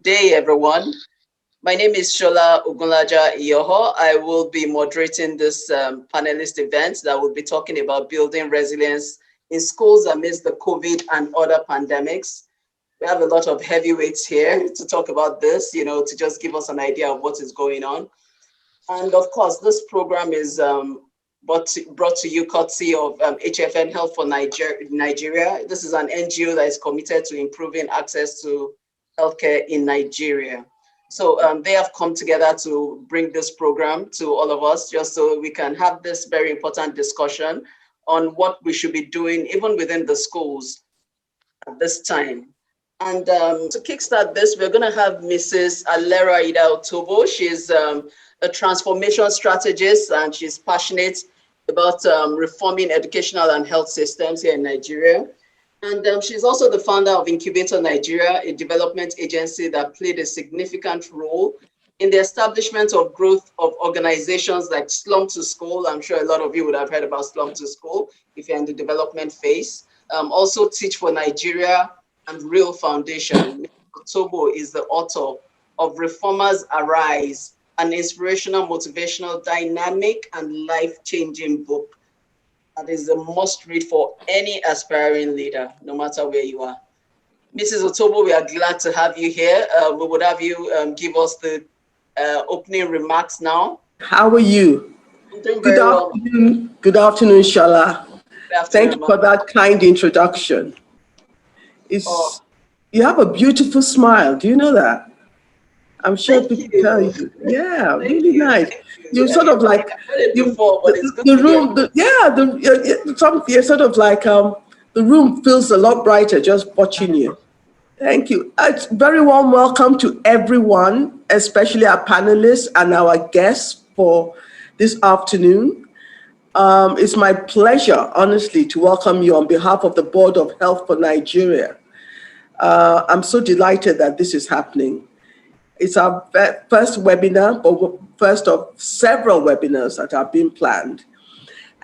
day, everyone. My name is Shola Ogunlaja Iyoho. I will be moderating this panelist event that will be talking about building resilience in schools amidst the COVID and other pandemics. We have a lot of heavyweights here to talk about this, to just give us an idea of what is going on. And of course, this program is brought to you courtesy of HFN Health for Nigeria. This is an NGO that is committed to improving access to healthcare in Nigeria. So they have come together to bring this program to all of us, just so we can have this very important discussion on what we should be doing, even within the schools at this time. And to kickstart this, we're going to have Mrs. Alero Ayida-Otobo. She's a transformation strategist, and she's passionate about reforming educational and health systems here in Nigeria. And she's also the founder of Incubator Nigeria, a development agency that played a significant role in the establishment of growth of organizations like Slum to School. I'm sure a lot of you would have heard about Slum to School if you're in the development phase. Also Teach for Nigeria and Real Foundation. Otobo is the author of Reformers Arise, an inspirational, motivational, dynamic, and life-changing book that is a must-read for any aspiring leader, no matter where you are. Mrs. Otobo, we are glad to have you here. We would have you give us the opening remarks now. How are you? I'm doing very well. Good afternoon, Shala. Good afternoon, Thank you for that kind introduction. You have a beautiful smile. Do you know that? I'm sure people tell you. Yeah, really nice. You're sort of like the room feels a lot brighter just watching you. Thank you. It's very warm welcome to everyone, especially our panelists and our guests for this afternoon. It's my pleasure, honestly, to welcome you on behalf of the Board of Health for Nigeria. I'm so delighted that this is happening. It's our first webinar, but first of several webinars that are being planned.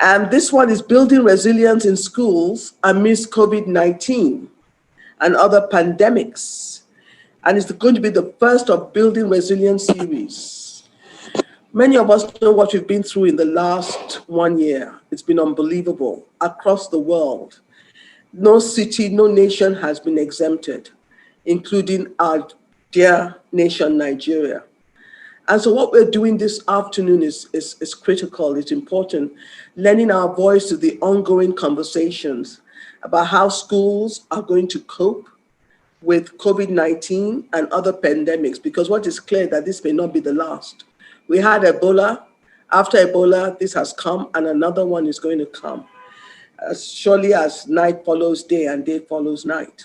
And this one is building resilience in schools amidst COVID-19 and other pandemics. And it's going to be the first of Building Resilience series. Many of us know what we've been through in the last 1 year. It's been unbelievable across the world. No city, no nation has been exempted, including our dear nation, Nigeria. And so what we're doing this afternoon is critical, it's important, lending our voice to the ongoing conversations about how schools are going to cope with COVID-19 and other pandemics, because what is clear that this may not be the last. We had Ebola. After Ebola, this has come, and another one is going to come, as surely as night follows day and day follows night.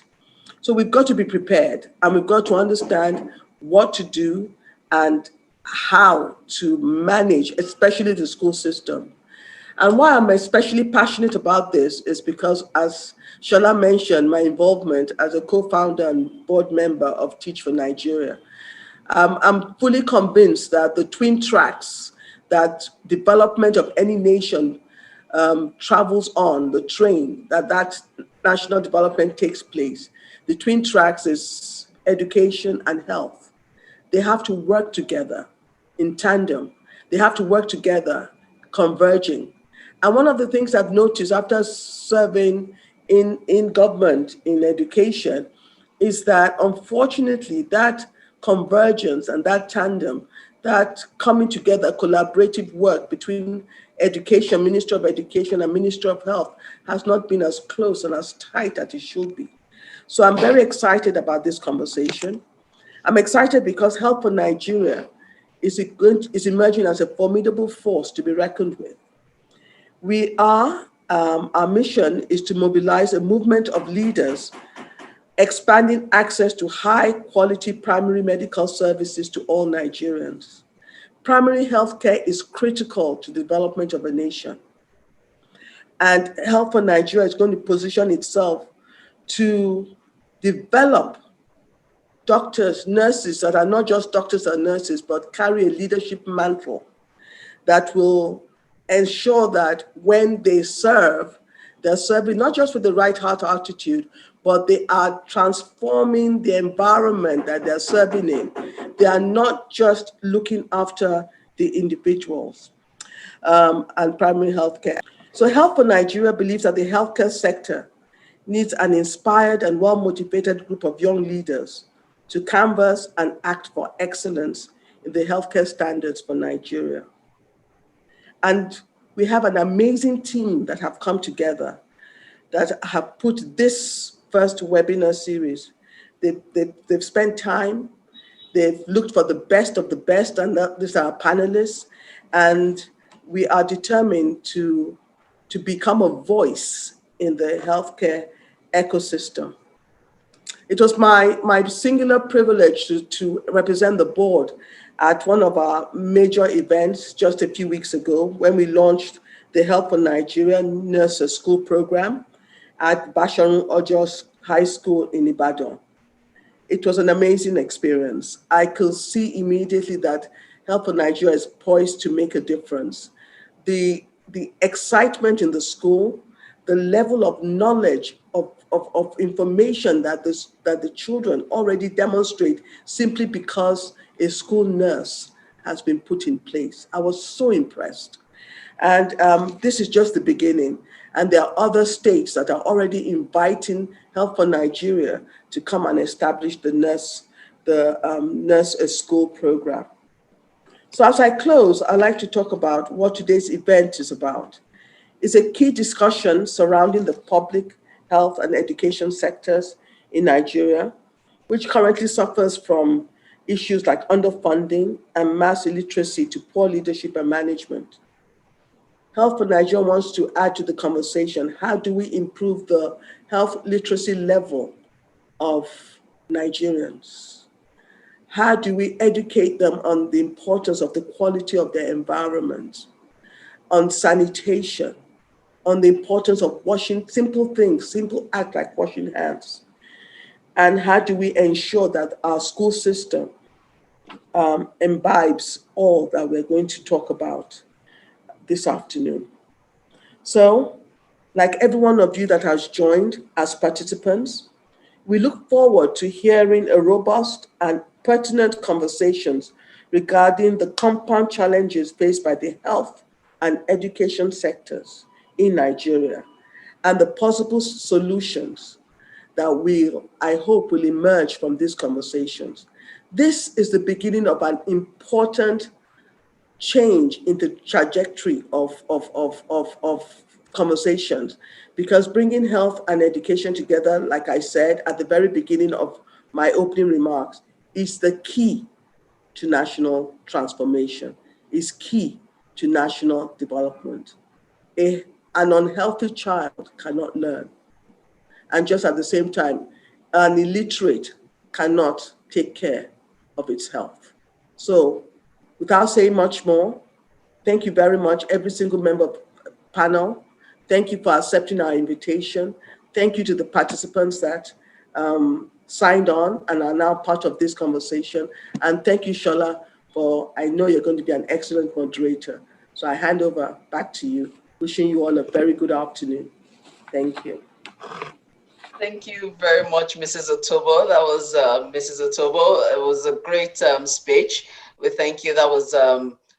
So we've got to be prepared, and we've got to understand what to do and how to manage, especially the school system. And why I'm especially passionate about this is because, as Shola mentioned, my involvement as a co-founder and board member of Teach for Nigeria. I'm fully convinced that the twin tracks that development of any nation travels on, the train that national development takes place. The twin tracks is education and health. They have to work together in tandem. They have to work together, converging. And one of the things I've noticed after serving in government, in education, is that unfortunately that convergence and that tandem, that coming together, collaborative work between education, Ministry of Education and Ministry of Health has not been as close and as tight as it should be. So I'm very excited about this conversation. I'm excited because Health for Nigeria is emerging as a formidable force to be reckoned with. Our mission is to mobilize a movement of leaders expanding access to high quality primary medical services to all Nigerians. Primary healthcare is critical to the development of a nation. And Health for Nigeria is going to position itself to develop doctors, nurses that are not just doctors and nurses, but carry a leadership mantle that will ensure that when they serve, they're serving not just with the right heart attitude, but they are transforming the environment that they're serving in. They are not just looking after the individuals and primary healthcare. So Help for Nigeria believes that the healthcare sector needs an inspired and well-motivated group of young leaders to canvass and act for excellence in the healthcare standards for Nigeria. And we have an amazing team that have come together that have put this first webinar series. They've spent time, they've looked for the best of the best, and these are our panelists. And we are determined to become a voice in the healthcare ecosystem. It was my singular privilege to represent the board at one of our major events just a few weeks ago when we launched the Help for Nigeria Nurses School program at Basharun Ojos High School in Ibadan. It was an amazing experience. I could see immediately that Help for Nigeria is poised to make a difference. The excitement in the school, the level of knowledge of information that the children already demonstrate simply because a school nurse has been put in place. I was so impressed. And this is just the beginning. And there are other states that are already inviting Help for Nigeria to come and establish the nurse school program. So as I close, I'd like to talk about what today's event is about. It's a key discussion surrounding the public health and education sectors in Nigeria, which currently suffers from issues like underfunding and mass illiteracy to poor leadership and management. Health for Nigeria wants to add to the conversation. How do we improve the health literacy level of Nigerians? How do we educate them on the importance of the quality of their environment, on sanitation, on the importance of washing, simple things, simple acts like washing hands? And how do we ensure that our school system imbibes all that we're going to talk about this afternoon? So, like every one of you that has joined as participants, we look forward to hearing a robust and pertinent conversations regarding the compound challenges faced by the health and education sectors in Nigeria and the possible solutions that I hope, will emerge from these conversations. This is the beginning of an important change in the trajectory of conversations, because bringing health and education together, like I said at the very beginning of my opening remarks, is the key to national transformation, is key to national development. An unhealthy child cannot learn. And just at the same time, an illiterate cannot take care of its health. So without saying much more, thank you very much, every single member of the panel. Thank you for accepting our invitation. Thank you to the participants that signed on and are now part of this conversation. And thank you, Shola, for, I know you're going to be an excellent moderator. So I hand over back to you, wishing you all a very good afternoon. Thank you. Thank you very much, Mrs. Otobo. That was Mrs. Otobo. It was a great speech. We thank you. That was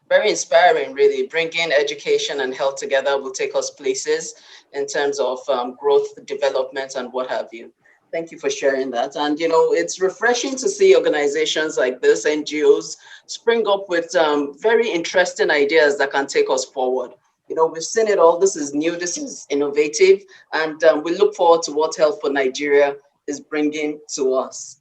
very inspiring, really. Bringing education and health together will take us places in terms of growth, development, and what have you. Thank you for sharing that. And, you know, it's refreshing to see organizations like this, NGOs, spring up with very interesting ideas that can take us forward. You know, we've seen it all. This is new, this is innovative, and we look forward to what Health for Nigeria is bringing to us.